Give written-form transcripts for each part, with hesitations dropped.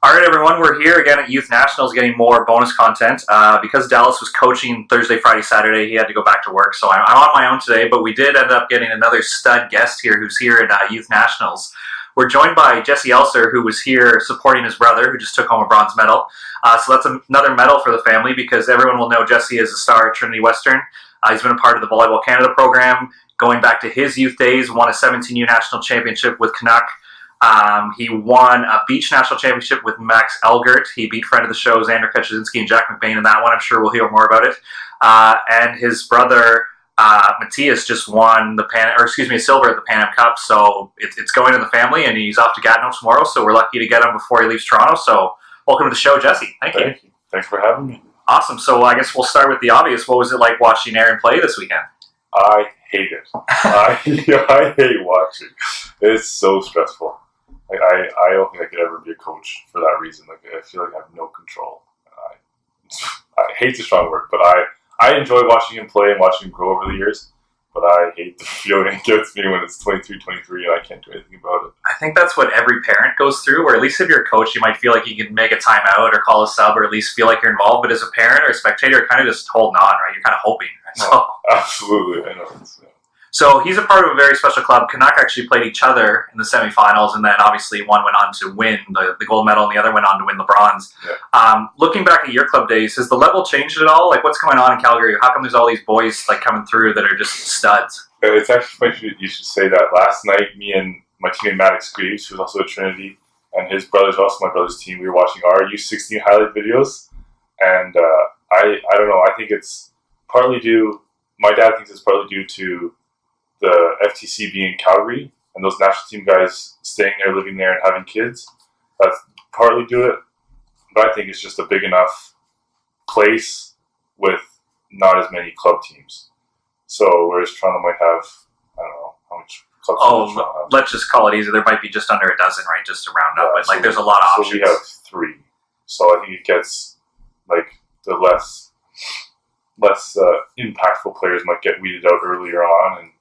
All right, everyone, we're here again at Youth Nationals getting more bonus content. Because Dallas was coaching Thursday, Friday, Saturday, he had to go back to work, so I'm on my own today, but we did end up getting another stud guest here who's here at Youth Nationals. We're joined by Jesse Elser, who was here supporting his brother, who just took home a bronze medal. So that's another medal for the family because everyone will know Jesse as a star at Trinity Western. He's been a part of the Volleyball Canada program, going back to his youth days, won a 17U national championship with Canuck. He won a beach national championship with Max Elgert. He beat friend of the show Xander Kaczynski and Jack McBain in that one. I'm sure we'll hear more about it. And his brother Matthias just won a silver at the Pan Am Cup. So it's going in the family, and he's off to Gatineau tomorrow. So we're lucky to get him before he leaves Toronto. So welcome to the show, Jesse. Thank you. Thanks for having me. Awesome. So I guess we'll start with the obvious. What was it like watching Aaron play this weekend? I hate it. I hate watching. It's so stressful. I don't think I could ever be a coach for that reason. I feel like I have no control. I hate the strong word, but I enjoy watching him play and watching him grow over the years. But I hate the feeling it gets me when it's 23, 23 and I can't do anything about it. I think that's what every parent goes through, or at least if you're a coach, you might feel like you can make a timeout or call a sub or at least feel like you're involved. But as a parent or a spectator, you're kind of just holding on, right? You're kind of hoping. Right? No, absolutely. I know. So he's a part of a very special club. Canuck actually played each other in the semifinals, and then obviously one went on to win the gold medal, and the other went on to win the bronze. Yeah. Looking back at your club days, has the level changed at all? Like, what's going on in Calgary? How come there's all these boys like coming through that are just studs? It's actually funny you should say that. Last night, me and my teammate Maddox Greaves, who's also at Trinity, and his brother's also my brother's team, we were watching our U16 highlight videos, and I don't know. I think it's partly due. My dad thinks it's partly due to the FTC being in Calgary and those national team guys staying there, living there, and having kids. That's partly due to it. But I think it's just a big enough place with not as many club teams. So whereas Toronto might have, I don't know, how much clubs does Toronto have? Let's just call it easy. There might be just under a dozen, right, just to round up. But so, there's a lot of options. So we have 3. So I think it gets, the less impactful players might get weeded out earlier on, and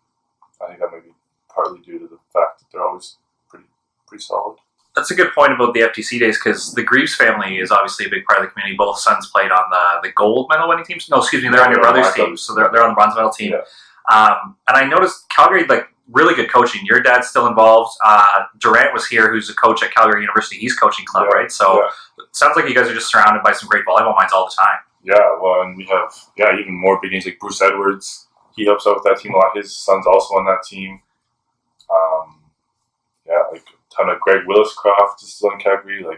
I think that might be partly due to the fact that they're always pretty solid. That's a good point about the FTC days, because the Greaves family is obviously a big part of the community. Both sons played on the gold medal winning teams. No, excuse me, they're on your brother's team, so they're on the bronze medal team. Yeah. And I noticed Calgary, really good coaching. Your dad's still involved. Durant was here, who's a coach at Calgary University. He's coaching club, right? So it sounds like you guys are just surrounded by some great volleyball minds all the time. Yeah, well, and we have even more big names like Bruce Edwards. He helps out with that team a lot. His son's also on that team. A ton of Greg Williscroft is still in Calgary. A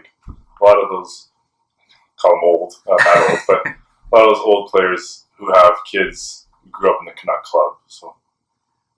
lot of those, call them old, not old, but a lot of those old players who have kids who grew up in the Canuck club. So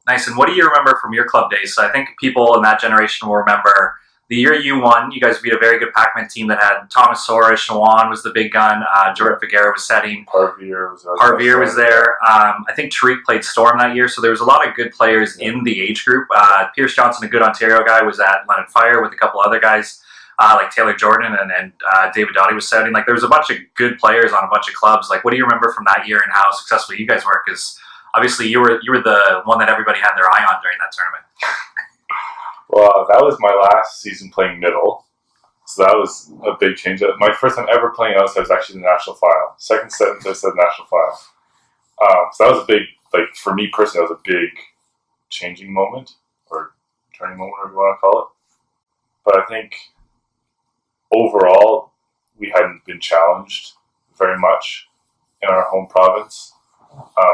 nice. And what do you remember from your club days? So I think people in that generation will remember the year you won. You guys beat a very good Pac-Man team that had Thomas Sora, Shawan was the big gun, Jordan Figueroa was setting. Parvier was there. I think Tariq played Storm that year, so there was a lot of good players in the age group. Pierce Johnson, a good Ontario guy, was at London Fire with a couple other guys like Taylor Jordan and David Doughty was setting. There was a bunch of good players on a bunch of clubs. What do you remember from that year and how successful you guys were? Because obviously you were the one that everybody had their eye on during that tournament. Well, that was my last season playing middle, so that was a big change. My first time ever playing outside was actually the national final. Second sentence, I said national final. So that was a big, for me personally, that was a big changing moment, or turning moment, whatever you want to call it. But I think overall, we hadn't been challenged very much in our home province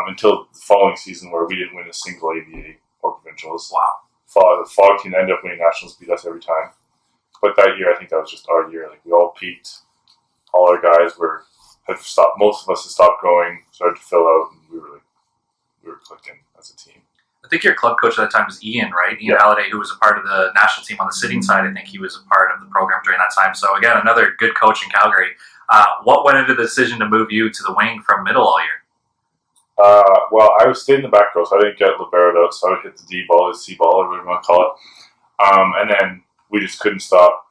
until the following season, where we didn't win a single AVA or provincials. Wow. The Fog team ended up winning nationals, beat us every time. But that year, I think that was just our year. We all peaked. All our guys had stopped. Most of us had stopped growing, started to fill out, and we were clicking as a team. I think your club coach at that time was Ian, right? Ian Halliday, who was a part of the national team on the sitting side. I think he was a part of the program during that time. So again, another good coach in Calgary. What went into the decision to move you to the wing from middle all year? Well, I was staying in the back row, so I didn't get liberoed out, so I would hit the D ball, the C ball, or whatever you want to call it. And then we just couldn't stop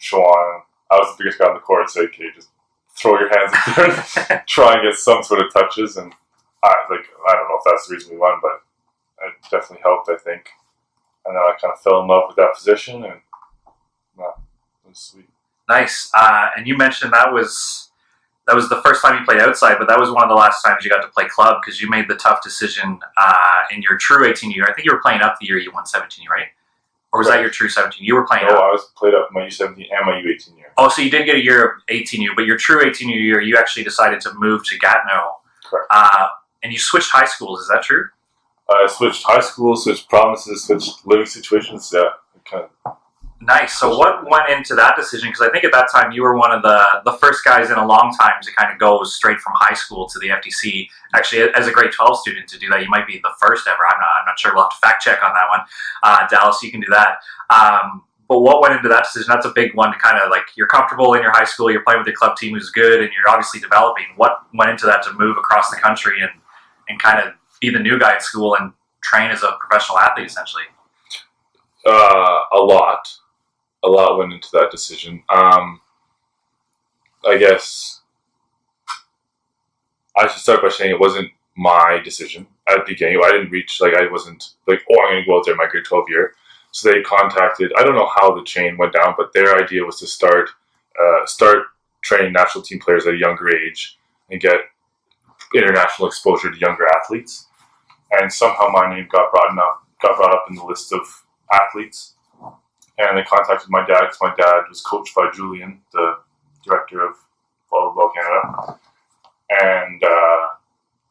Shawan. I was the biggest guy on the court, so okay, just throw your hands up there and try and get some sort of touches. And I don't know if that's the reason we won, but it definitely helped, I think. And then I kind of fell in love with that position, and it was sweet. Nice. And you mentioned that was the first time you played outside, but that was one of the last times you got to play club because you made the tough decision in your true 18 year. I think you were playing up the year you won 17, right? Or was that your true 17? You were playing No, up. I was played up my U17 and my U18 year. Oh, so you did get a year of 18 year, but your true 18 year, you actually decided to move to Gatineau. Correct. And you switched high schools. Is that true? I switched high school, switched provinces, switched living situations. Yeah, kind of. Nice. So what went into that decision? Because I think at that time you were one of the first guys in a long time to kind of go straight from high school to the FTC. Actually, as a grade 12 student to do that, you might be the first ever. I'm not sure. We'll have to fact check on that one. Dallas, you can do that. But what went into that decision? That's a big one to kind of like, you're comfortable in your high school, you're playing with your club team who's good, and you're obviously developing. What went into that to move across the country and kind of be the new guy at school and train as a professional athlete, essentially? A lot went into that decision. I guess I should start by saying it wasn't my decision at the beginning. I didn't reach, I wasn't like, oh, I'm going to go out there in my grade 12 year. So they contacted, I don't know how the chain went down, but their idea was to start training national team players at a younger age and get international exposure to younger athletes. And somehow my name got brought up in the list of athletes. And they contacted my dad because my dad was coached by Julian, the director of Volleyball Canada. And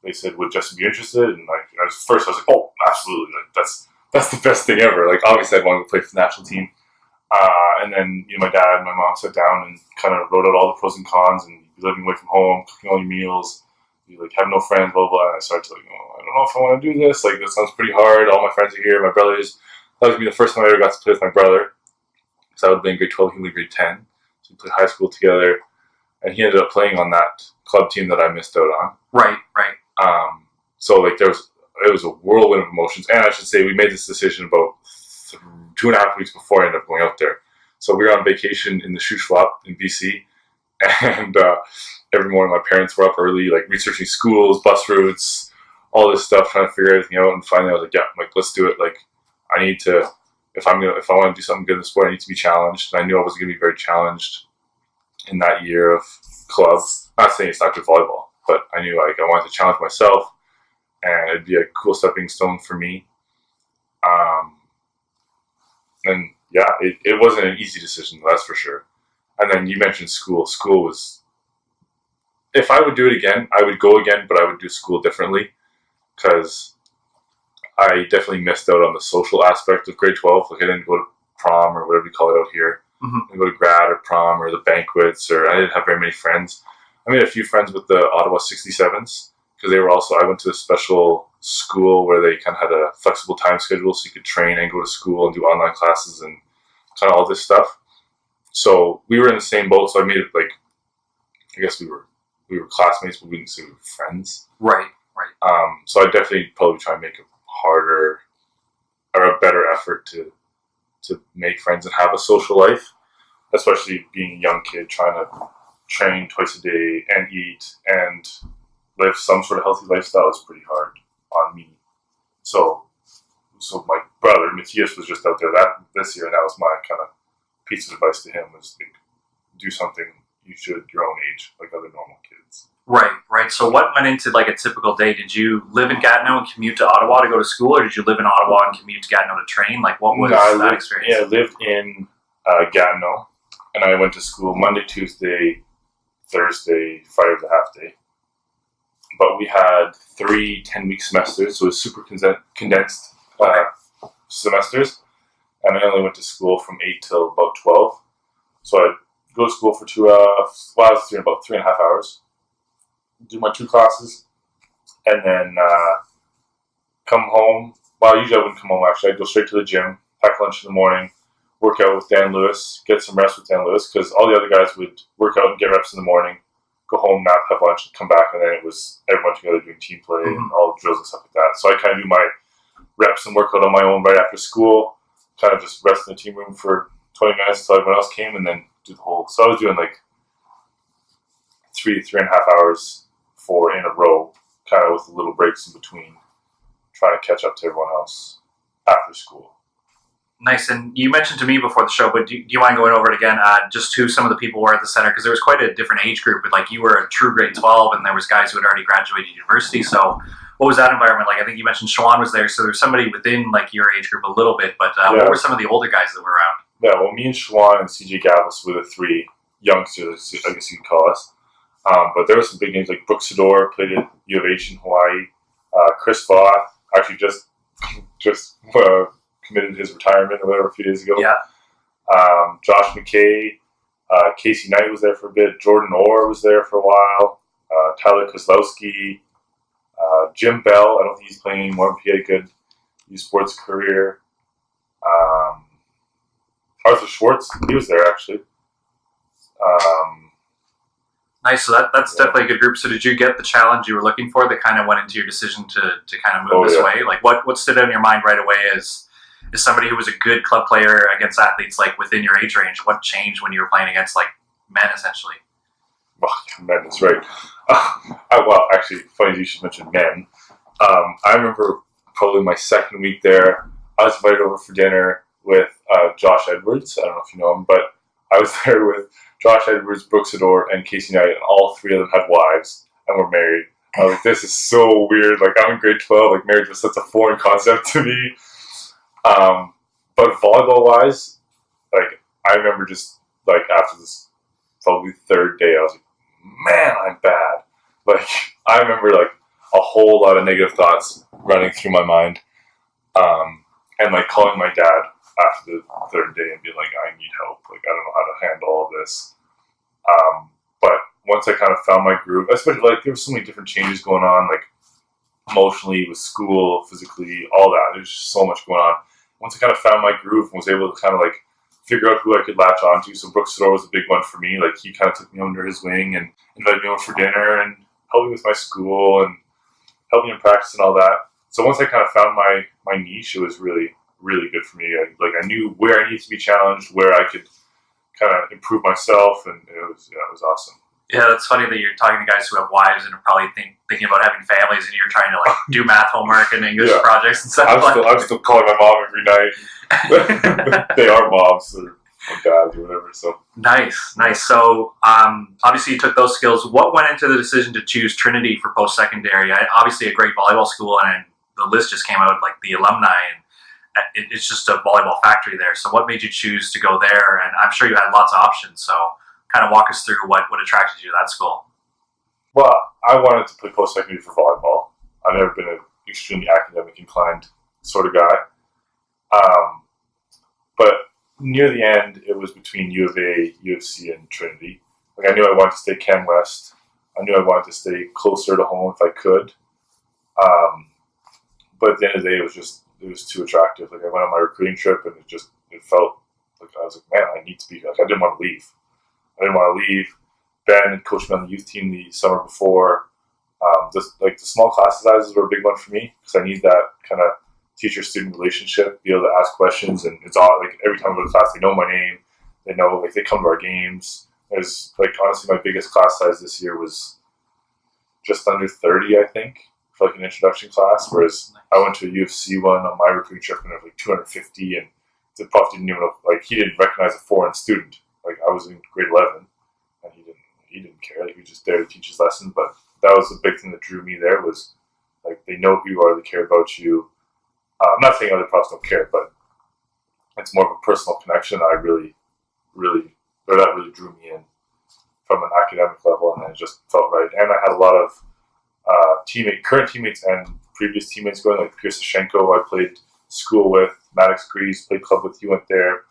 they said, would Justin be interested? And first I was like, oh, absolutely. That's the best thing ever. Obviously I'd want to play for the national team. And then, my dad and my mom sat down and kind of wrote out all the pros and cons, and you'd be living away from home, cooking all your meals, you have no friends, blah, blah. And I started to I don't know if I want to do this. This sounds pretty hard. All my friends are here. My brothers. That was the first time I ever got to play with my brother. Because I would have been in grade 12, he was grade 10. So we played high school together. And he ended up playing on that club team that I missed out on. Right. So it was a whirlwind of emotions. And I should say we made this decision about 2.5 weeks before I ended up going out there. So we were on vacation in the shoe swap in BC. And every morning my parents were up early, researching schools, bus routes, all this stuff, trying to figure everything out. And finally I was like, yeah, let's do it. I need to, if I want to do something good in the sport, I need to be challenged. And I knew I was going to be very challenged in that year of club. Not saying it's not good volleyball, but I knew I wanted to challenge myself, and it'd be a cool stepping stone for me. And yeah, it wasn't an easy decision, that's for sure. And then you mentioned school. School was, if I would do it again, I would go again, but I would do school differently, because I definitely missed out on the social aspect of grade 12. I didn't go to prom or whatever you call it out here. Mm-hmm. I didn't go to grad or prom or the banquets, or I didn't have very many friends. I made a few friends with the Ottawa 67s, because I went to a special school where they kind of had a flexible time schedule, so you could train and go to school and do online classes and kind of all this stuff. So we were in the same boat, so I made it I guess we were classmates, but we didn't say we were friends. Right. So I definitely probably try and make it harder or a better effort to make friends and have a social life, especially being a young kid trying to train twice a day and eat and live some sort of healthy lifestyle is pretty hard on me. So my brother Matthias was just out there this year, and that was my kind of piece of advice to him, was do something you should your own age, like other normal kids. Right. So what went into a typical day? Did you live in Gatineau and commute to Ottawa to go to school, or did you live in Ottawa and commute to Gatineau to train? What was that experience? Yeah, I lived in Gatineau, and I went to school Monday, Tuesday, Thursday, Friday was a half day. But we had 3 10-week semesters, so it was super condensed semesters. And I only went to school from 8 till about 12. So I'd go to school for 2 hours, I was doing about 3.5 hours, do my 2 classes, and then come home. Well, usually I wouldn't come home, actually. I'd go straight to the gym, pack lunch in the morning, work out with Dan Lewis, get some rest with Dan Lewis, because all the other guys would work out and get reps in the morning, go home, nap, have lunch, and come back, and then it was everyone together doing team play and all the drills and stuff like that. So I kind of do my reps and work out on my own right after school, kind of just rest in the team room for 20 minutes until everyone else came, and then do the whole. So I was doing 3.5 hours, 4 in a row, kind of with little breaks in between, trying to catch up to everyone else after school. Nice. And you mentioned to me before the show, but do you mind going over it again? Just who some of the people were at the center, because there was quite a different age group. But like you were a true grade 12, and there was guys who had already graduated university. So what was that environment like? I think you mentioned Shawan was there, so there's somebody within like your age group a little bit. But what were some of the older guys that were around? Yeah, well, me and Shawan and CJ Gavlis were the three youngsters, I guess you could call us. But there were some big names like Brooks Sador, played at U of H in Hawaii. Chris Voth actually just committed his retirement or whatever a few days ago. Yeah. Josh McKay, Casey Knight was there for a bit. Jordan Orr was there for a while. Tyler Kozlowski, Jim Bell. I don't think he's playing anymore, but he had a good youth sports career. Arthur Schwartz, he was there actually. Nice. So that's definitely a good group. So did you get the challenge you were looking for that kind of went into your decision to kind of move this way? Like what stood out in your mind right away as somebody who was a good club player against athletes like within your age range? What changed when you were playing against like men essentially? Well, men is right. Well, actually, funny you should mention men. I remember probably my second week there, I was invited over for dinner with Josh Edwards. I don't know if you know him, but I was there with Josh Edwards, Brooks Sador, and Casey Knight, and all three of them had wives and were married. I was like, this is so weird. Like, I'm in grade 12. Like, marriage was such a foreign concept to me. But volleyball-wise, like, I remember just, like, after this probably third day, I was like, man, I'm bad. Like, I remember, like, a whole lot of negative thoughts running through my mind. And, like, calling my dad after the third day and being like, I need help. Like, I don't know how to handle all this. But once I kind of found my groove, especially, like, there were so many different changes going on, like, emotionally, with school, physically, all that. There's just so much going on. Once I kind of found my groove and was able to kind of, like, figure out who I could latch onto. So Brooks Sador was a big one for me. Like, he kind of took me under his wing and invited me over for dinner and helped me with my school and helped me in practice and all that. So once I kind of found my niche, it was really, really good for me. I knew where I needed to be challenged, where I could kind of improve myself, and it was awesome. Yeah, that's funny that you're talking to guys who have wives and are probably thinking about having families, and you're trying to like do math homework and English projects and stuff. I'm still calling my mom every night. They are moms or dads or whatever. So nice. So obviously you took those skills. What went into the decision to choose Trinity for post-secondary? Obviously a great volleyball school, and the list just came out, like the alumni, and it's just a volleyball factory there. So what made you choose to go there? And I'm sure you had lots of options. So kind of walk us through what attracted you to that school. Well, I wanted to play post-secondary for volleyball. I've never been an extremely academic inclined sort of guy. But near the end, it was between U of A, U of C, and Trinity. Like, I knew I wanted to stay Chem West. I knew I wanted to stay closer to home if I could. But at the end of the day, it was too attractive. Like, I went on my recruiting trip, and it felt like I was like, man, I need to be. Like, I didn't want to leave. Ben had coached me on the youth team the summer before. The small class sizes were a big one for me because I need that kind of teacher-student relationship, be able to ask questions, and it's all like every time I go to class, they know my name, they know, like, they come to our games. There's, like, honestly, my biggest class size this year was just under 30, I think, for like an introduction class, whereas I went to a UFC one on my recruiting trip and it was like 250, and the prof didn't even know, like, he didn't recognize a foreign student. Like, I was in grade 11, and he didn't care. Like, he was just there to teach his lesson. But that was the big thing that drew me there was, like, they know who you are, they care about you. I'm not saying other profs don't care, but it's more of a personal connection. That really drew me in from an academic level, and it just felt right. And I had a lot of current teammates and previous teammates going, like Pierce Sashenko, I played school with, Maddox Grease, played club with, he went there.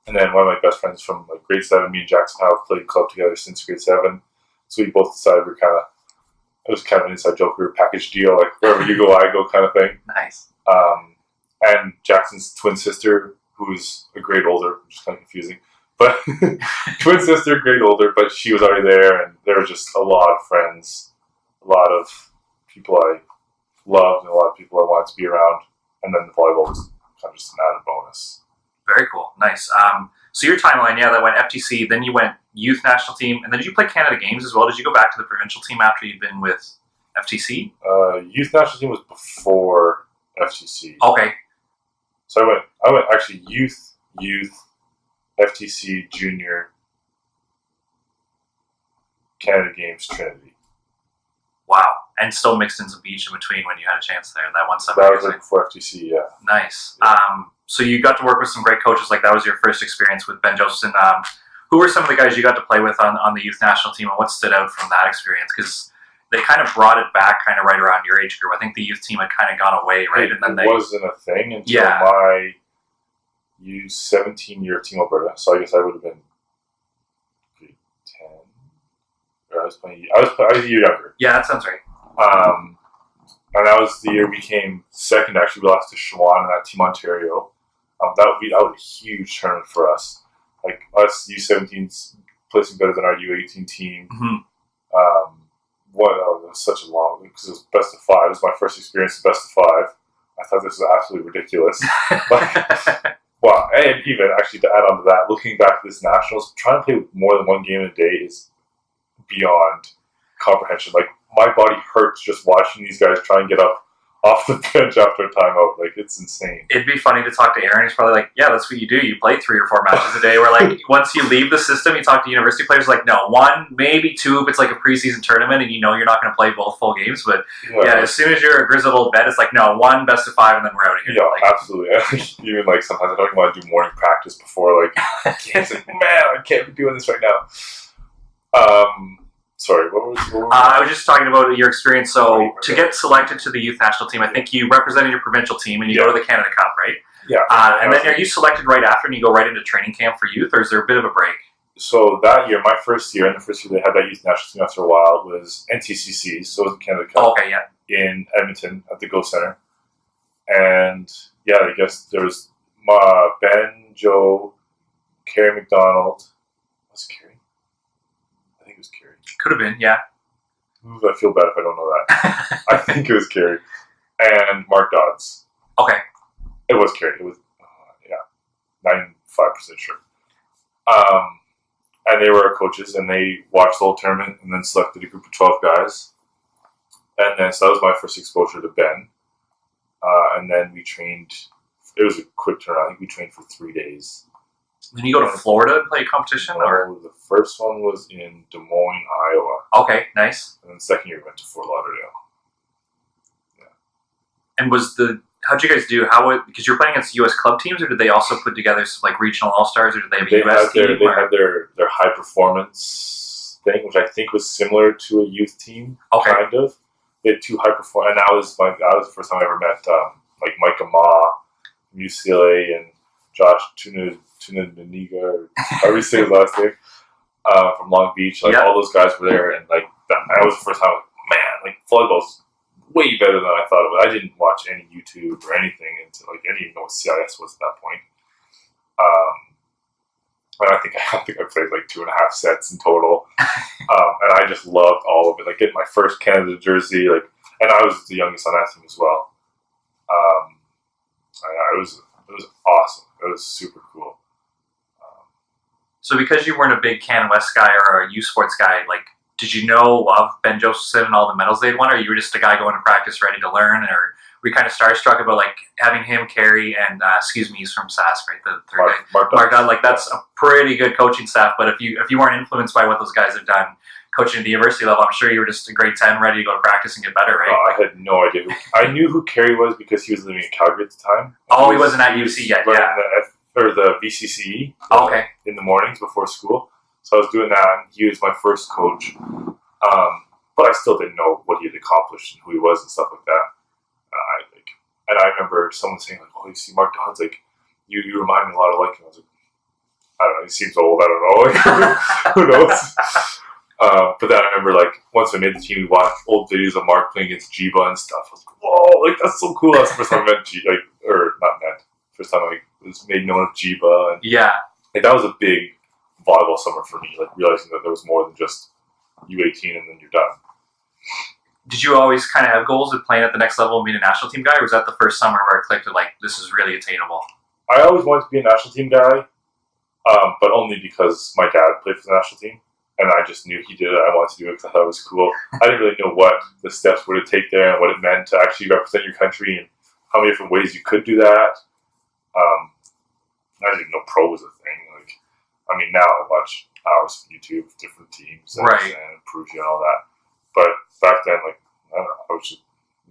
And then one of my best friends from like grade 7, me and Jackson have played club together since grade 7. So we both decided it was kind of an inside joke, we were a package deal, like wherever you go, I go kind of thing. Nice. And Jackson's twin sister, who's a grade older, which is kind of confusing, but twin sister, grade older, but she was already there, and there were just a lot of friends, a lot of people I loved, and a lot of people I wanted to be around. And then the volleyball was kind of just an added bonus. Very cool. Nice. So your timeline, that went FTC, then you went youth national team, and then did you play Canada Games as well? Did you go back to the provincial team after you'd been with FTC? Youth national team was before FTC. Okay. So I went actually youth, FTC, junior, Canada Games, Trinity. Wow. And still mixed in some beach in between when you had a chance there. That one summer. That was right before FTC, yeah. Nice. Yeah. So you got to work with some great coaches. Like that was your first experience with Ben Josephson. Who were some of the guys you got to play with on the youth national team, and what stood out from that experience? Because they kind of brought it back kind of right around your age group. I think the youth team had kind of gone away, right? It wasn't a thing until my U17 year of Team Alberta. So I guess I would have been grade 10. Or I was a year younger. Yeah, that sounds right. And that was the year we came second. Actually, we lost to Shawan in that Team Ontario. That was a huge tournament for us. Like us U17s placing better than our U18 team. Mm-hmm. It was such a long, because it was best of 5. It was my first experience with best of 5. I thought this was absolutely ridiculous. But, well, and even actually to add on to that, looking back at this nationals, trying to play more than one game in a day is beyond comprehension. Like my body hurts just watching these guys try and get up off the bench after a timeout. Like, it's insane. It'd be funny to talk to Aaron. He's probably like, yeah, that's what you do. You play 3 or 4 matches a day. Where, like, once you leave the system, you talk to university players, like, no, 1, maybe 2 if it's like a preseason tournament and you know you're not going to play both full games. But, yeah, as soon as you're a grizzled old vet, it's like, no, 1, best of 5, and then we're out of here. Yeah, like, absolutely. Even, like, sometimes I don't even want to do morning practice before, like, it's like, man, I can't be doing this right now. Sorry, what was I was just talking about your experience. So, to get selected to the youth national team, I think you represented your provincial team and you go to the Canada Cup, right? Yeah. And then are you selected right after and you go right into training camp for youth, or is there a bit of a break? So that year, my first year, and the first year they had that youth national team after a while, was NTCC, so it was the Canada Cup. Oh, okay, yeah. In Edmonton at the Go Center. And, yeah, I guess there was Ben, Joe, Kerry McDonald. Was it Kerry? I think it was Kerry. Could have been, yeah. I feel bad if I don't know that. I think it was Kerry. And Mark Dodds. Okay. It was Kerry. It was, 95% sure. And they were our coaches, and they watched the whole tournament and then selected a group of 12 guys. And then, so that was my first exposure to Ben. And then we trained, it was a quick turnaround. I think we trained for 3 days. Then you go to Florida and play a competition? Or the first one was in Des Moines, Iowa. Okay, nice. And then the second year we went to Fort Lauderdale. Yeah. And how'd you guys do? Because you're playing against U.S. club teams, or did they also put together some like regional all-stars, or did they have a U.S. team? They had their high performance thing, which I think was similar to a youth team, kind of. They had 2 high performance, and that was the first time I ever met like Micah Ma from UCLA and Josh Tunaniga, or however you say his last name, from Long Beach. Like all those guys were there, and like that was the first time. Man, like volleyball's way better than I thought it was. I didn't watch any YouTube or anything until I didn't even know what CIS was at that point. And I think I played like 2.5 sets in total, and I just loved all of it. Like getting my first Canada jersey, like, and I was the youngest on that team as well. It was awesome. It was super cool. So because you weren't a big Can West guy or a U Sports guy, like, did you know of Ben Josephson and all the medals they'd won, or you were just a guy going to practice ready to learn, or were you kind of starstruck about like having him, Kerry, and he's from SAS, right? The third guy, Mark Dodd. Like, that's a pretty good coaching staff. But if you weren't influenced by what those guys have done coaching at the university level, I'm sure you were just a grade 10 ready to go to practice and get better, right? I had no idea. I knew who Kerry was because he was living in Calgary at the time. He wasn't at UC yet, or the VCCE. Okay. In the mornings before school. So I was doing that, and he was my first coach. But I still didn't know what he had accomplished and who he was and stuff like that. And I remember someone saying, like, "Oh, you see, Mark Dodd's like, you remind me a lot of like him." I was like, I don't know, he seems old. I don't know. Like, who knows? But then I remember, like, once I made the team, we watched old videos of Mark playing against Jiba and stuff. I was like, whoa, like, that's so cool. That's the first time I met first time I was made known of Jiba. And, like, that was a big volleyball summer for me, like, realizing that there was more than just U18 and then you're done. Did you always kind of have goals of playing at the next level and being a national team guy, or was that the first summer where it clicked like, this is really attainable? I always wanted to be a national team guy, but only because my dad played for the national team, and I just knew he did it. I wanted to do it because I thought it was cool. I didn't really know what the steps were to take there and what it meant to actually represent your country and how many different ways you could do that. I didn't know pro was a thing. Like, I mean, now I watch hours of YouTube, different teams, Right, and Perugia and all that. But back then, like, I don't know, I was just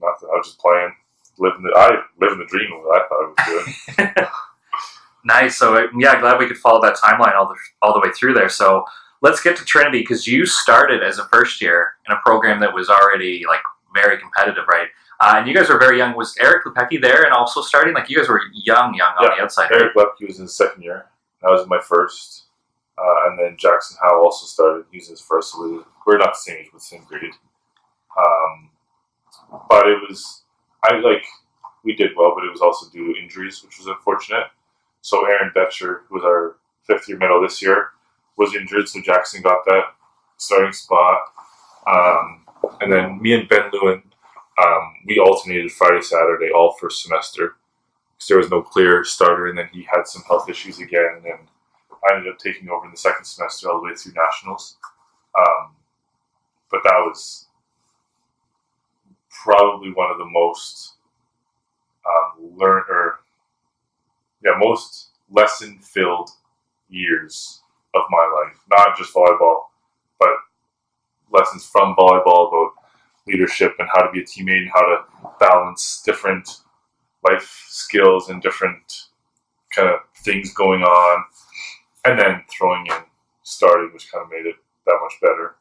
nothing. I was just playing, living the dream of what I thought I was doing. nice. So yeah, glad we could follow that timeline all the way through there. So let's get to Trinity, because you started as a first year in a program that was already like very competitive, right? And you guys were very young. Was Eric Lepecki there and also starting? Like, you guys were young on the outside. Eric Lepke was in his second year. I was in my first. And then Jackson Howe also started. He was his first. So we're not the same age, but the same grade. But it was, we did well, but it was also due to injuries, which was unfortunate. So Aaron Betcher, who was our fifth year medal this year, was injured. So Jackson got that starting spot. And then me and Ben Lewin, we alternated Friday, Saturday, all first semester, because there was no clear starter, and then he had some health issues again, and I ended up taking over in the second semester all the way through nationals. But that was probably one of the most most lesson-filled years of my life. Not just volleyball, but lessons from volleyball about leadership and how to be a teammate and how to balance different life skills and different kind of things going on, and then throwing in starting, which kind of made it that much better.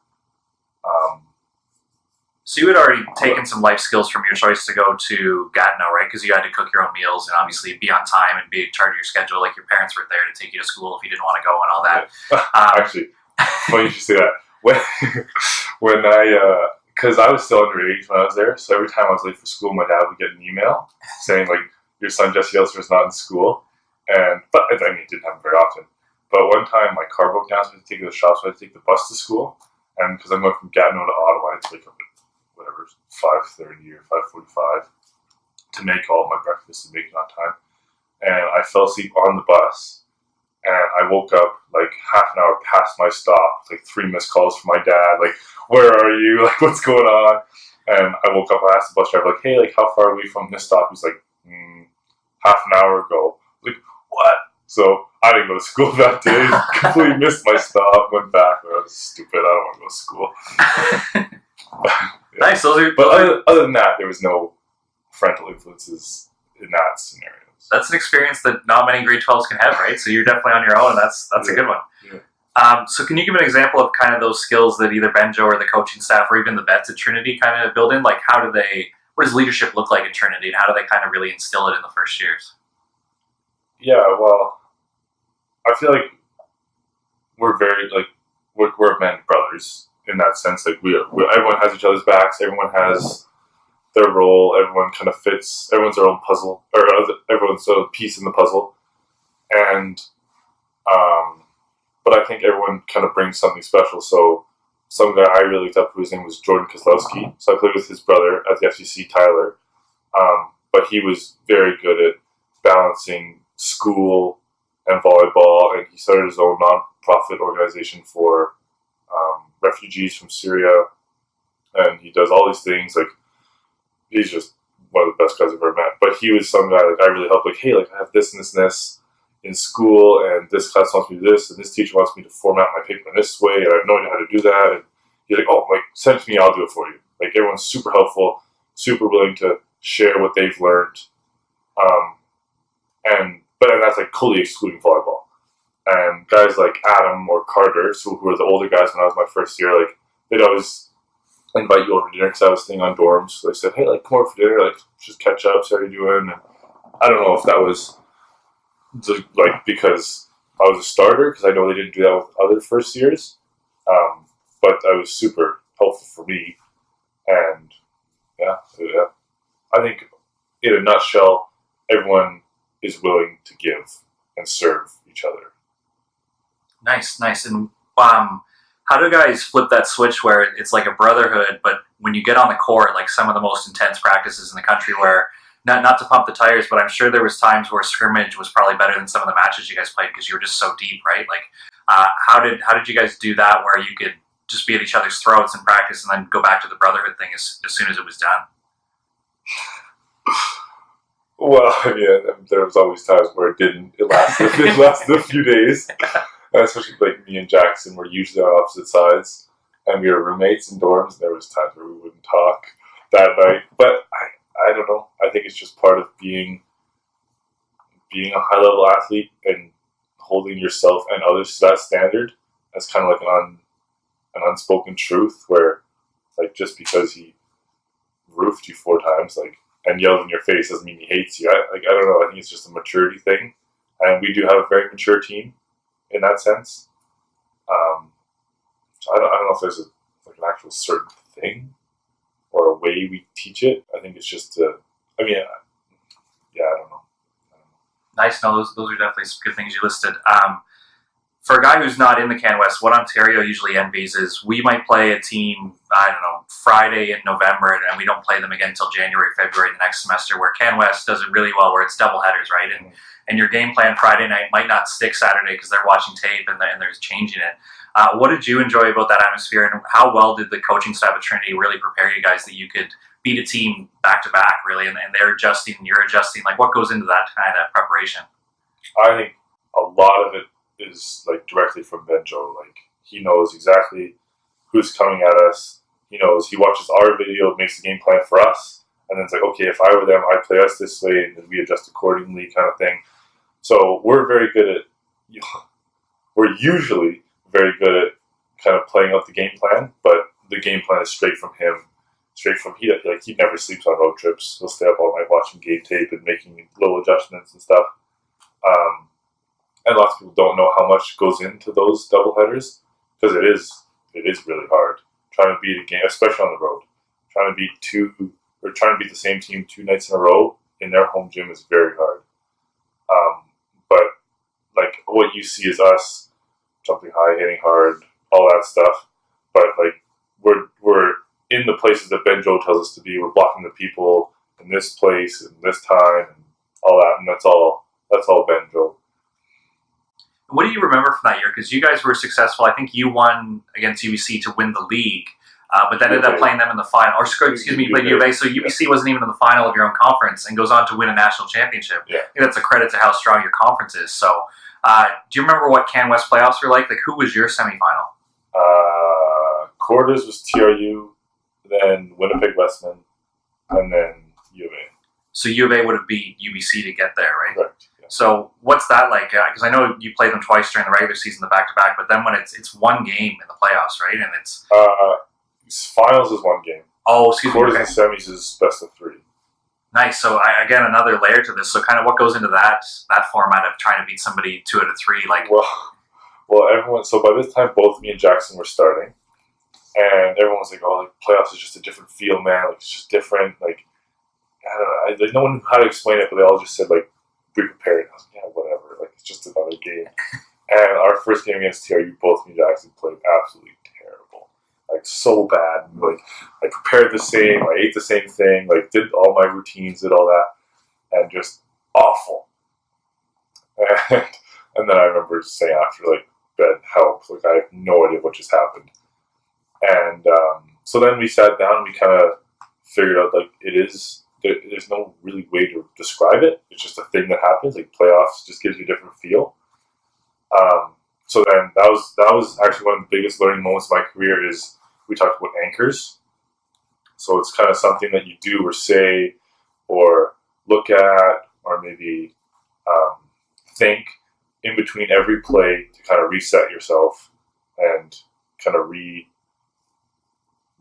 So you had already taken some life skills from your choice to go to Gatineau, right? Because you had to cook your own meals and obviously be on time and be in charge of your schedule. Like, your parents were there to take you to school if you didn't want to go and all that. Actually, funny you should say that. When because I was still underage when I was there, so every time I was late for school, my dad would get an email saying, like, your son Jesse Elster is not in school. But I mean, it didn't happen very often. But one time my car broke down, so I had to take it to the shop, so I had to take the bus to school. And because I'm going from Gatineau to Ottawa, I had to wake up at 5:30 or 5:45 to make all my breakfast and make it on time. And I fell asleep on the bus, and I woke up like half an hour past my stop, like 3 missed calls from my dad, like, where are you? Like, what's going on? And I woke up, I asked the bus driver, like, hey, like, how far are we from this stop? He's like, half an hour ago. Like, what? So I didn't go to school that day. Completely missed my stop. Went back. I was stupid. I don't want to go to school. Yeah. Nice. But other than that, there was no parental influences in that scenario. That's an experience that not many grade 12s can have, right? So you're definitely on your own, and that's a good one. Yeah. So can you give an example of kind of those skills that either Benjo or the coaching staff or even the vets at Trinity kind of build in? Like, what does leadership look like at Trinity, and how do they kind of really instill it in the first years? Yeah, well, I feel like we're very, like, we're band brothers in that sense. Like, everyone has each other's backs, everyone has their role, everyone kind of fits, everyone's their own puzzle, or everyone's a piece in the puzzle. And, but I think everyone kind of brings something special. So, some guy I really looked up to, his name was Jordan Kozlowski. So I played with his brother at the FCC, Tyler. But he was very good at balancing school and volleyball, and he started his own non-profit organization for refugees from Syria, and he does all these things. Like, he's just one of the best guys I've ever met. But he was some guy, like, I really helped, like, hey, like, I have this and this and this in school, and this class wants me to do this, and this teacher wants me to format my paper in this way, and I have no idea how to do that. And he's like, oh, like, send it to me, I'll do it for you. Like, everyone's super helpful, super willing to share what they've learned. But that's, like, totally excluding volleyball. And guys like Adam or Carter, who were the older guys when I was my first year, like, they'd always invite you over to dinner because I was staying on dorms. So they said, hey, like, come over for dinner, like, just catch up, see how you're doing. And I don't know if that was, like, because I was a starter, because I know they didn't do that with other first years. But that was super helpful for me. And, yeah. I think, in a nutshell, everyone is willing to give and serve each other. Nice. And how do guys flip that switch where it's like a brotherhood, but when you get on the court, like some of the most intense practices in the country, where not to pump the tires, but I'm sure there was times where scrimmage was probably better than some of the matches you guys played because you were just so deep, right? Like, how did you guys do that where you could just be at each other's throats in practice and then go back to the brotherhood thing as soon as it was done? Well, I mean, there was always times where it didn't. It lasted. It lasted a few days, and especially like me and Jackson were usually on opposite sides, and we were roommates in dorms. There was times where we wouldn't talk that night, but I don't know. I think it's just part of being a high level athlete and holding yourself and others to that standard. That's kind of like an unspoken truth where, like, just because he roofed you 4 times, like, and yelled in your face doesn't mean he hates you. I don't know. I think it's just a maturity thing, and we do have a very mature team in that sense. So I don't know if there's like an actual certain thing or a way we teach it. I think it's just I mean, yeah, I don't know. Nice. No, those are definitely some good things you listed. For a guy who's not in the Can West, what Ontario usually envies is we might play a team, I don't know, Friday in November, and we don't play them again until January, February the next semester, where Can West does it really well, where it's doubleheaders, right? And your game plan Friday night might not stick Saturday because they're watching tape and there's changing it. What did you enjoy about that atmosphere, and how well did the coaching staff at Trinity really prepare you guys that you could beat a team back-to-back, really, and they're adjusting and you're adjusting? Like, what goes into that kind of preparation? I think a lot of it is like directly from Benjo. Like, he knows exactly who's coming at us. He knows, he watches our video, makes the game plan for us, and then it's like, okay, if I were them, I'd play us this way, and then we adjust accordingly, kind of thing. So we're very good at, we're usually very good at kind of playing out the game plan, but the game plan is straight from him. He never sleeps on road trips. He'll stay up all night watching game tape and making little adjustments and stuff. And lots of people don't know how much goes into those doubleheaders, because it is really hard trying to beat a game, especially on the road. Trying to beat the same team 2 nights in a row in their home gym is very hard. But like, what you see is us jumping high, hitting hard, all that stuff. But like, we're in the places that Benjo tells us to be. We're blocking the people in this place and this time and all that, and that's all Benjo. What do you remember from that year? Because you guys were successful. I think you won against UBC to win the league, but then ended up playing them in the final. Or excuse me, you played U of A. So UBC wasn't even in the final of your own conference and goes on to win a national championship. Yeah. I think that's a credit to how strong your conference is. So, do you remember what Can West playoffs were like? Like, who was your semifinal? Quarters was TRU, then Winnipeg Westman, and then U of A. So U of A would have beat UBC to get there, right? Correct. Yeah. So what's that like? Because I know you played them twice during the regular season, the back-to-back, but then when it's one game in the playoffs, right? And it's finals is one game. Oh, excuse me. Quarters and semis is best of 3. Nice. So again, another layer to this. So kind of what goes into that format of trying to beat somebody 2 out of 3? Like, well, everyone. So by this time, both me and Jackson were starting, and everyone was like, "Oh, like, playoffs is just a different feel, man. Like, it's just different. Like, I don't know. No one knew how to explain it, but they all just said, like, be prepared." I was like, yeah, whatever. Like, it's just another game. And our first game against TRU, both me and Jackson played absolutely terrible. Like, so bad. Like, I prepared the same. I ate the same thing. Like, did all my routines, did all that. And just awful. And then I remember saying after, like, Ben, help. Like, I have no idea what just happened. And so then we sat down and we kind of figured out, like, there's no really way to describe it. It's just a thing that happens. Like, playoffs just gives you a different feel. So then that was actually one of the biggest learning moments of my career. Is we talked about anchors. So it's kind of something that you do or say or look at or maybe think in between every play to kind of reset yourself and kind of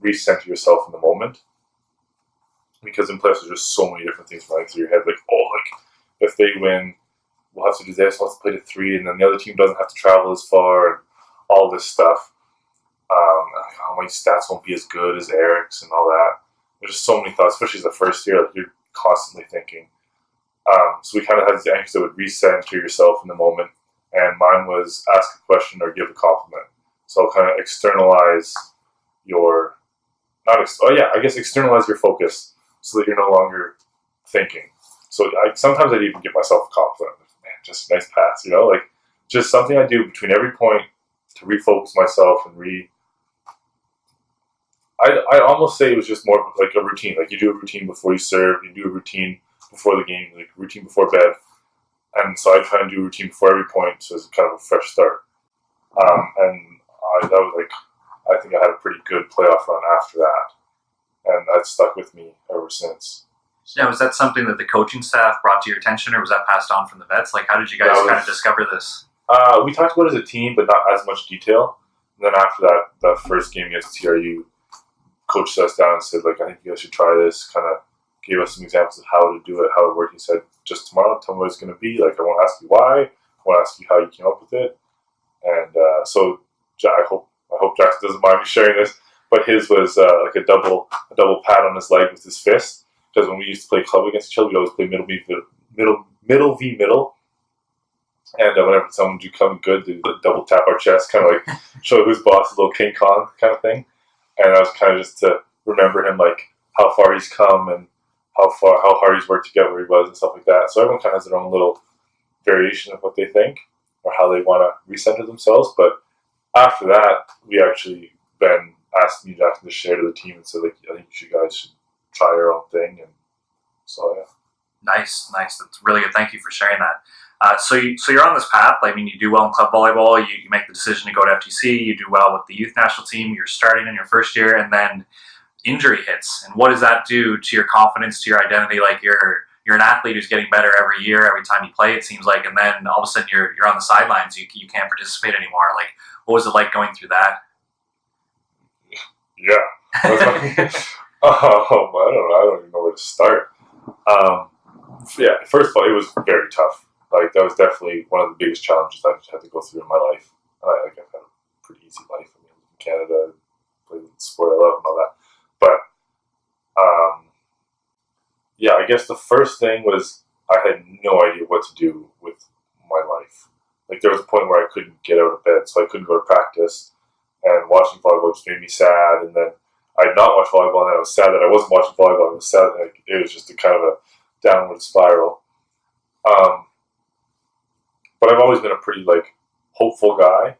recenter yourself in the moment. Because in playoffs, there's just so many different things running through your head. Like, if they win, we'll have to do this, we'll have to play to 3, and then the other team doesn't have to travel as far, and all this stuff. My stats won't be as good as Eric's and all that. There's just so many thoughts, especially as the first year, like, you're constantly thinking. So we kind of had these anchors that would recenter yourself in the moment, and mine was ask a question or give a compliment. So kind of externalize your, externalize your focus so that you're no longer thinking. So sometimes I'd even give myself a compliment. Man, just nice pass, like just something I do between every point to refocus myself and I'd almost say it was just more like a routine. Like, you do a routine before you serve, you do a routine before the game, like routine before bed. And so I try and do a routine before every point, so it's kind of a fresh start. I think I had a pretty good playoff run after that, and that stuck with me ever since. Yeah, was that something that the coaching staff brought to your attention, or was that passed on from the vets? Like, how did you guys kind of discover this? We talked about it as a team, but not as much detail. And then after that first game against TRU, coach sat us down and said, like, I think you guys should try this. Kind of gave us some examples of how to do it, how it worked. He said, just tomorrow, tell me what it's going to be. Like, I won't ask you why. I won't ask you how you came up with it. And so I hope Jackson doesn't mind me sharing this, but his was like a double pat on his leg with his fist. Because when we used to play club against each other, we'd always play middle v middle. And whenever someone would come good, they'd double tap our chest, kind of like show who's boss, a little King Kong kind of thing. And that was kind of just to remember him, like how far he's come and how hard he's worked to get where he was and stuff like that. So everyone kind of has their own little variation of what they think or how they want to recenter themselves. But after that, Ben asked me, Jackson, to share to the team and said, like, I think you guys should try your own thing. And so, yeah. Nice. That's really good. Thank you for sharing that. So you're on this path. I mean, you do well in club volleyball. You make the decision to go to FTC. You do well with the youth national team. You're starting in your first year, and then injury hits. And what does that do to your confidence, to your identity? Like you're an athlete who's getting better every year, every time you play, it seems like. And then all of a sudden you're on the sidelines. You can't participate anymore. Like, what was it like going through that? Yeah. I don't even know where to start. First of all, it was very tough. Like, that was definitely one of the biggest challenges I've had to go through in my life. I've had a pretty easy life. I mean, in Canada, I played the sport I love and all that. But, I guess the first thing was I had no idea what to do with my life. Like, there was a point where I couldn't get out of bed, so I couldn't go to practice. And watching volleyball just made me sad. And then I'd not watched volleyball, and then I was sad that I wasn't watching volleyball. I was sad that it was just a kind of a downward spiral. But I've always been a pretty, like, hopeful guy.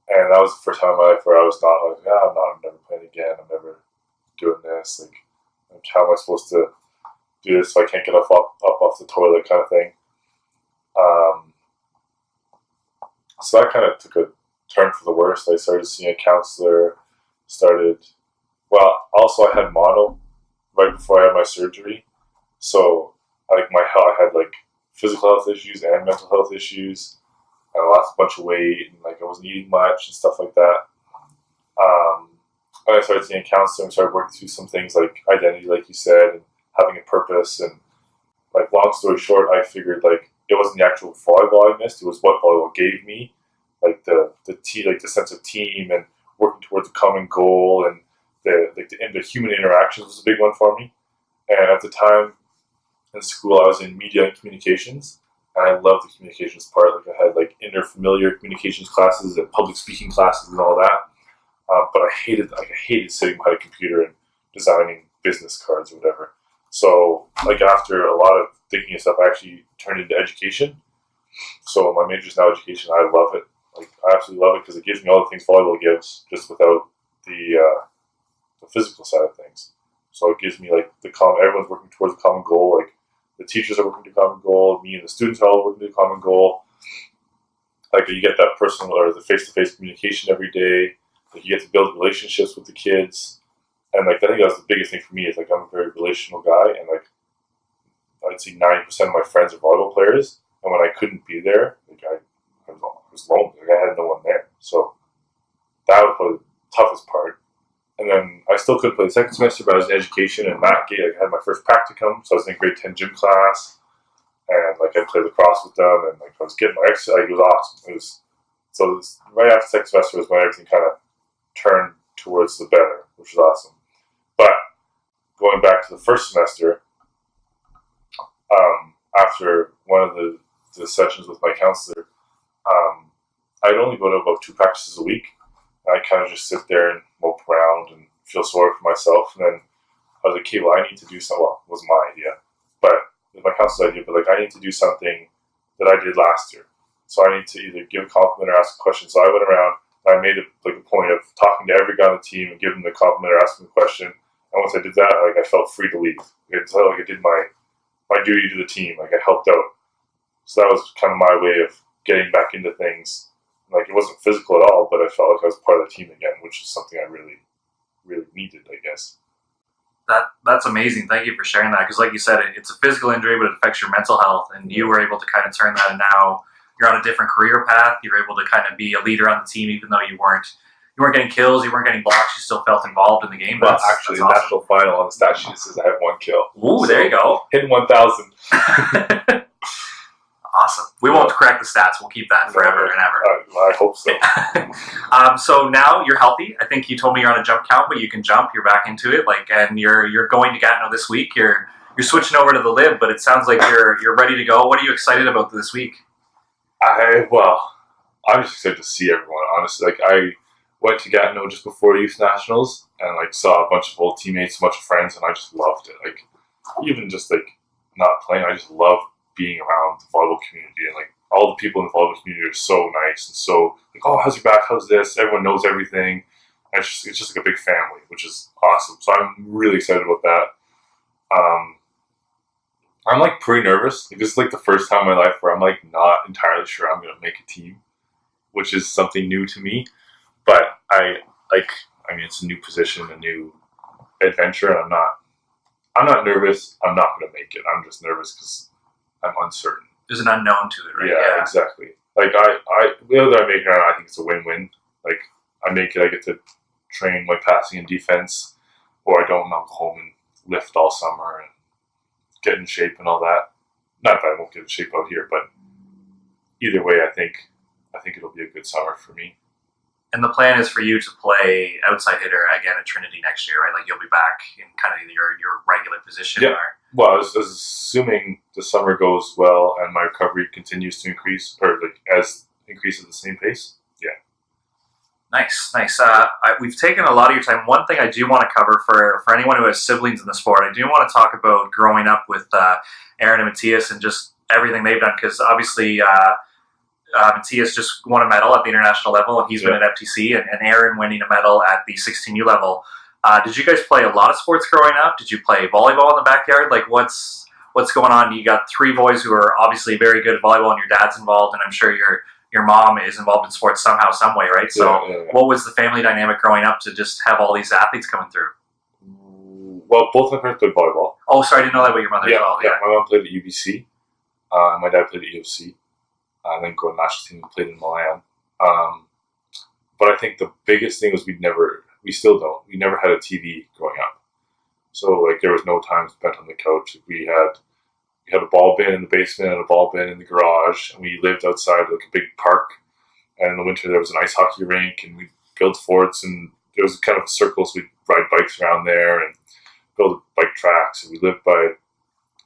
And that was the first time in my life where I was not like, I'm never playing again. I'm never doing this. Like, how am I supposed to do this if I can't get up off the toilet kind of thing? So that kind of took a turn for the worst. I started seeing a counselor. Also I had mono right before I had my surgery. So, like, I had, like, physical health issues and mental health issues. And I lost a bunch of weight, and, like, I wasn't eating much and stuff like that. And I started seeing a counselor and started working through some things like identity, like you said, and having a purpose. And, like, long story short, I figured, like, it wasn't the actual volleyball I missed. It was what volleyball gave me, like the sense of team and working towards a common goal, and the human interactions was a big one for me. And at the time in school, I was in media and communications, and I loved the communications part. Like, I had, like, interfamiliar communications classes and public speaking classes and all that. But I hated sitting behind a computer and designing business cards or whatever. So, like, after a lot of thinking of stuff, I actually turned into education. So my major is now education. I love it. Like, I absolutely love it because it gives me all the things volleyball gives, just without the physical side of things. So it gives me, like, everyone's working towards a common goal. Like, the teachers are working to a common goal. Me and the students are all working to a common goal. Like, you get that personal or the face-to-face communication every day. Like, you get to build relationships with the kids. And, like, I think that's the biggest thing for me is, like, I'm a very relational guy. And, like, I'd say 90% of my friends are volleyball players. And when I couldn't be there, like, I was lonely. Like, I had no one there. So that was probably the toughest part. And then I still couldn't play the second semester, but I was in education, and that gate, like, I had my first practicum, so I was in grade 10 gym class, and, like, I played lacrosse with them, and, like, I was getting my exercise. Like, it was awesome. Right after second semester was when everything kind of turned towards the better, which was awesome. But going back to the first semester, after one of the sessions with my counselor, I'd only go to about 2 practices a week. I kind of just sit there and mope around and feel sorry for myself. And then I was like, okay, well, I need to do something. Well, it wasn't my idea, but it was my counselor's idea. But, like, I need to do something that I did last year. So I need to either give a compliment or ask a question. So I went around and I made a point of talking to every guy on the team and giving them the compliment or asking the question. And once I did that, like, I felt free to leave. It felt like I did my my duty to the team. Like I helped out, so that was kind of my way of getting back into things. Like it wasn't physical at all, but I felt like I was part of the team again, which is something I really, really needed, I guess. That's amazing. Thank you for sharing that. Because, like you said, it's a physical injury, but it affects your mental health, and you were able to kind of turn that. And now you're on a different career path. You're able to kind of be a leader on the team, even though you weren't getting kills, you weren't getting blocks. You still felt involved in the game. Well, actually, the national final on the stat sheet says I have 1 kill. Ooh, so there you go. Hitting 1,000. Awesome. We won't correct the stats. We'll keep that forever and ever. I hope so. So now you're healthy. I think you told me you're on a jump count, but you can jump. You're back into it. And you're going to Gatineau this week. You're switching over to the Lib, but it sounds like you're ready to go. What are you excited about this week? I'm just excited to see everyone. Honestly, I went to Gatineau just before Youth Nationals and saw a bunch of old teammates, a bunch of friends, and I just loved it. Even just not playing, I just love being around the volleyball community, and all the people in the volleyball community are so nice and so oh, how's your back? How's this? Everyone knows everything. And it's just like a big family, which is awesome. So I'm really excited about that. I'm pretty nervous. This is the first time in my life where I'm not entirely sure I'm gonna make a team, which is something new to me. But it's a new position, a new adventure, and I'm not nervous. I'm not gonna make it. I'm just nervous because I'm uncertain. There's an unknown to it, right? Yeah, exactly. Whether I make it or not, I think it's a win-win. I make it, I get to train my passing and defense, or I don't, and I'll go home and lift all summer and get in shape and all that. Not that I won't get in shape out here, but either way, I think it'll be a good summer for me. And the plan is for you to play outside hitter again at Trinity next year, right? You'll be back in kind of your regular position. Yeah. Well, I was assuming the summer goes well and my recovery continues to increase, or as increase at the same pace. Yeah. Nice. We've taken a lot of your time. One thing I do want to cover for anyone who has siblings in the sport, I do want to talk about growing up with Aaron and Matthias and just everything they've done, because obviously Matthias just won a medal at the international level, and he's been at FTC, and Aaron winning a medal at the 16U level. Did you guys play a lot of sports growing up? Did you play volleyball in the backyard? What's going on? You got 3 boys who are obviously very good at volleyball, and your dad's involved, and I'm sure your mom is involved in sports somehow, some way, right? So what was the family dynamic growing up to just have all these athletes coming through? Well, both my parents played volleyball. Oh, sorry, I didn't know that about your mother as well. Yeah, my mom played at UBC. My dad played at UFC. And then go to the national team and played in Milan. But I think the biggest thing was we never had a TV growing up. So there was no time spent on the couch. We had a ball bin in the basement and a ball bin in the garage, and we lived outside a big park. And in the winter there was an ice hockey rink, and we built forts, and there was kind of circles. We'd ride bikes around there and build bike tracks. And we lived by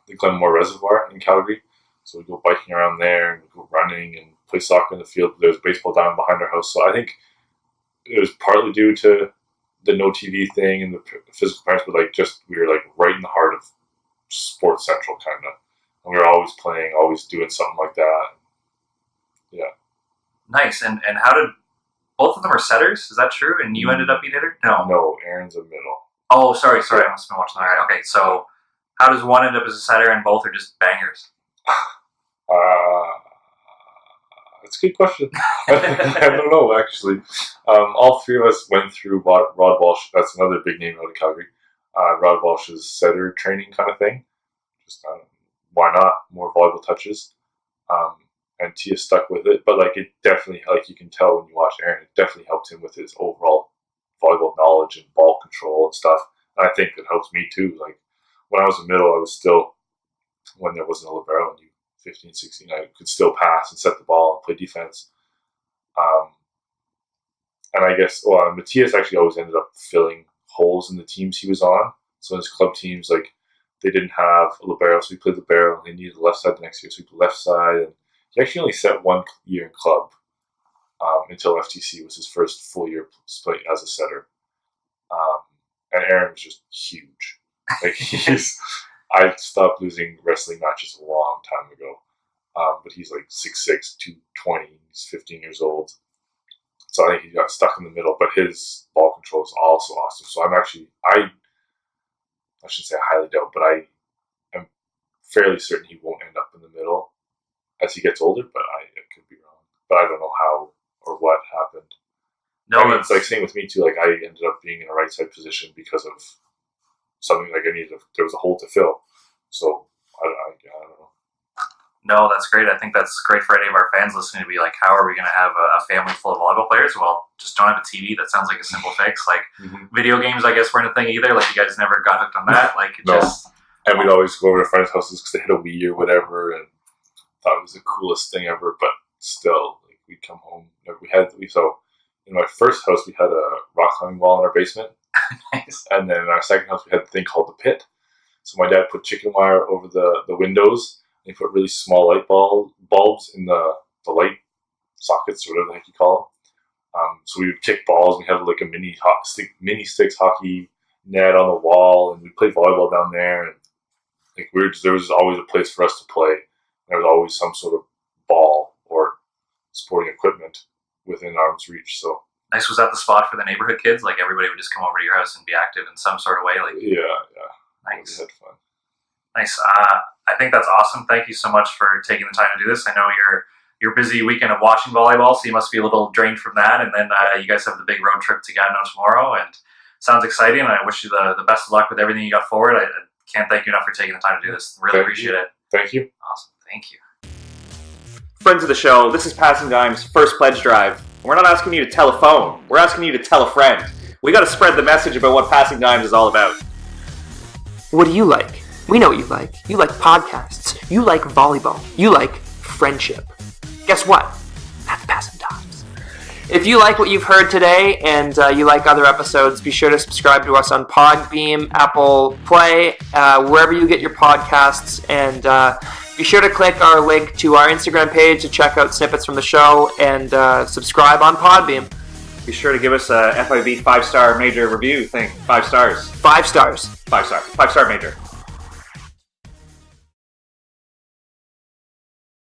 the Glenmore Reservoir in Calgary. So we'd go biking around there and we'd go running and play soccer in the field. There was a baseball diamond behind our house. So I think it was partly due to the no TV thing and the physical parents, but we were right in the heart of Sports Central kind of. And we were always playing, always doing something like that. Yeah. Nice. And how did both of them are setters? Is that true? And you ended up being hitter? No, Aaron's a middle. Oh, sorry. I must have been watching that. Right. Okay, so how does one end up as a setter and both are just bangers? That's a good question. I don't know, actually. All 3 of us went through Rod Walsh. That's another big name out of Calgary. Rod Walsh's setter training kind of thing. Just why not? More volleyball touches. And Tia stuck with it. But it definitely, you can tell when you watch Aaron, it definitely helped him with his overall volleyball knowledge and ball control and stuff. And I think it helps me too. When I was in middle, I was still, when there wasn't a libero and 15, 16, I could still pass and set the ball and play defense. And I guess, Matthias actually always ended up filling holes in the teams he was on. So in his club teams, they didn't have a libero, so he played libero, and they needed the left side the next year, so he played left side. And he actually only set 1 year in club until FTC was his first full year split as a setter. And Aaron was just huge. I stopped losing wrestling matches a long time ago. But he's 6'6", 220. He's 15 years old. So I think he got stuck in the middle. But his ball control is also awesome. So I'm actually, I shouldn't say I highly doubt, but I am fairly certain he won't end up in the middle as he gets older, but I could be wrong. But I don't know how or what happened. No, I mean, it's like same with me too. Like I ended up being in a right side position because of something like there was a hole to fill. So I don't know. No, that's great. I think that's great for any of our fans listening to be like, how are we going to have a family full of volleyball players? Well, just don't have a TV. That sounds like a simple fix. Like video games, I guess weren't a thing either. Like you guys never got hooked on that. Like No. And we'd always go over to friends' houses because they had a Wii or whatever, and thought it was the coolest thing ever. But still, like we'd come home. So in my first house we had a rock climbing wall in our basement. Nice. And then in our second house we had a thing called the pit. So my dad put chicken wire over the windows. They put really small light bulbs in the light sockets, or whatever the heck you call them. So we would kick balls. We had like a mini sticks hockey net on the wall, and we'd play volleyball down there. And like there was always a place for us to play. There was always some sort of ball or sporting equipment within arm's reach. So nice. Was that the spot for the neighborhood kids? Like everybody would just come over to your house and be active in some sort of way. Like nice. We had fun. Nice. I think that's awesome. Thank you so much for taking the time to do this. I know you're busy weekend of watching volleyball, so you must be a little drained from that. And then you guys have the big road trip to Gatineau tomorrow, and sounds exciting. And I wish you the best of luck with everything you got forward. I can't thank you enough for taking the time to do this. Really appreciate it. Thank you. Awesome. Thank you. Friends of the show, this is Passing Dime's first pledge drive. We're not asking you to tell a phone. We're asking you to tell a friend. We got to spread the message about what Passing Dimes is all about. What do you like? We know what you like. You like podcasts. You like volleyball. You like friendship. Guess what? That's Passing Dimes. If you like what you've heard today and you like other episodes, be sure to subscribe to us on Podbeam, Apple Play, wherever you get your podcasts, and be sure to click our link to our Instagram page to check out snippets from the show and subscribe on Podbeam. Be sure to give us a FIB 5-star major review thing. 5 stars. 5 stars. 5 star. 5-star major.